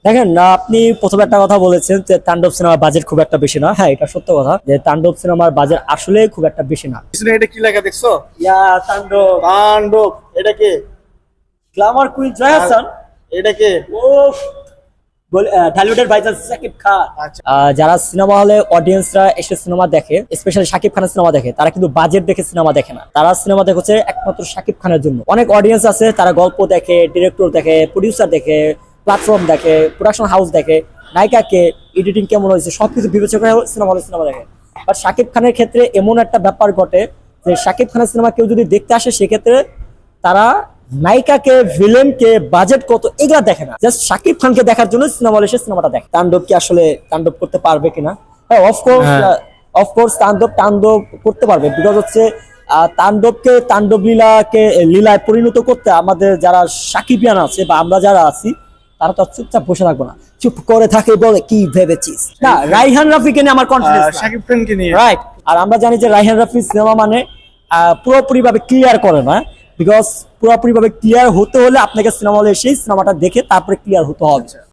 দেখেন না, আপনি প্রথমে একটা কথা বলেছেন যে তাণ্ডব সিনেমার বাজেট খুব একটা বেশি না। হ্যাঁ, এটা সত্য কথা যে তাণ্ডব সিনেমার বাজেট আসলে খুব একটা বেশি না। পিছনে এটা কি লেখা দেখছো? ইয়া তাণ্ডব, তাণ্ডব। এটা কে? Glamour queen Jaya Ahsan. এটা কে? ও ঢালিউডের ভাইজান শাকিব খান। আচ্ছা। যারা সিনেমা হলে অডিয়েন্সরা এসে সিনেমা দেখে, স্পেশালি শাকিব খানের সিনেমা দেখে, তারা কিন্তু বাজেট দেখে সিনেমা দেখে না। তারা সিনেমা দেখছে একমাত্র শাকিব খানের জন্য। অনেক অডিয়েন্স আছে তারা গল্প দেখে, ডিরেক্টর দেখে, প্রডিউসার দেখে, প্ল্যাটফর্ম দেখে, প্রোডাকশন হাউস দেখে, নায়িকাকে এডিটিং কেমন হয়েছে সবকিছু বিবেচনা করে সিনেমা হলে সিনেমা দেখে। বাট শাকিব খানের ক্ষেত্রে এমন একটা ব্যাপার ঘটে যে শাকিব খানের সিনেমা কেউ যদি দেখতে আসে সেক্ষেত্রে তারা নায়িকাকে, ভিলেনকে, বাজেট কত এগুলা দেখে না, জাস্ট শাকিব খানকে দেখার জন্য সিনেমা হলে এসে সিনেমাটা দেখে। তাণ্ডব কি আসলে তাণ্ডব করতে পারবে কিনা? হ্যাঁ, অফকোর্স অফকোর্স তাণ্ডব তাণ্ডব করতে পারবে। বিকজ হচ্ছে তাণ্ডবকে, তাণ্ডব লীলাকে লীলায় পরিণত করতে আমাদের যারা সাকিবিয়ান আছে বা আমরা যারা আছি তারা তো আর চুপচাপ বসে থাকবো না, চুপ করে থাকে বলে কি ভেবেছিস না। রাইহান রাফিকে নিয়ে আমার কনফিডেন্স, শাকিব খানকে নিয়ে। রাইট। আর আমরা জানি যে রাইহান রাফি সিনেমা মানে পুরোপুরি ভাবে ক্লিয়ার করে না। বিকজ পুরোপুরি ভাবে ক্লিয়ার হতে হলে আপনাকে সিনেমা হলে এসেই সিনেমাটা দেখে তারপরে ক্লিয়ার হতে হবে।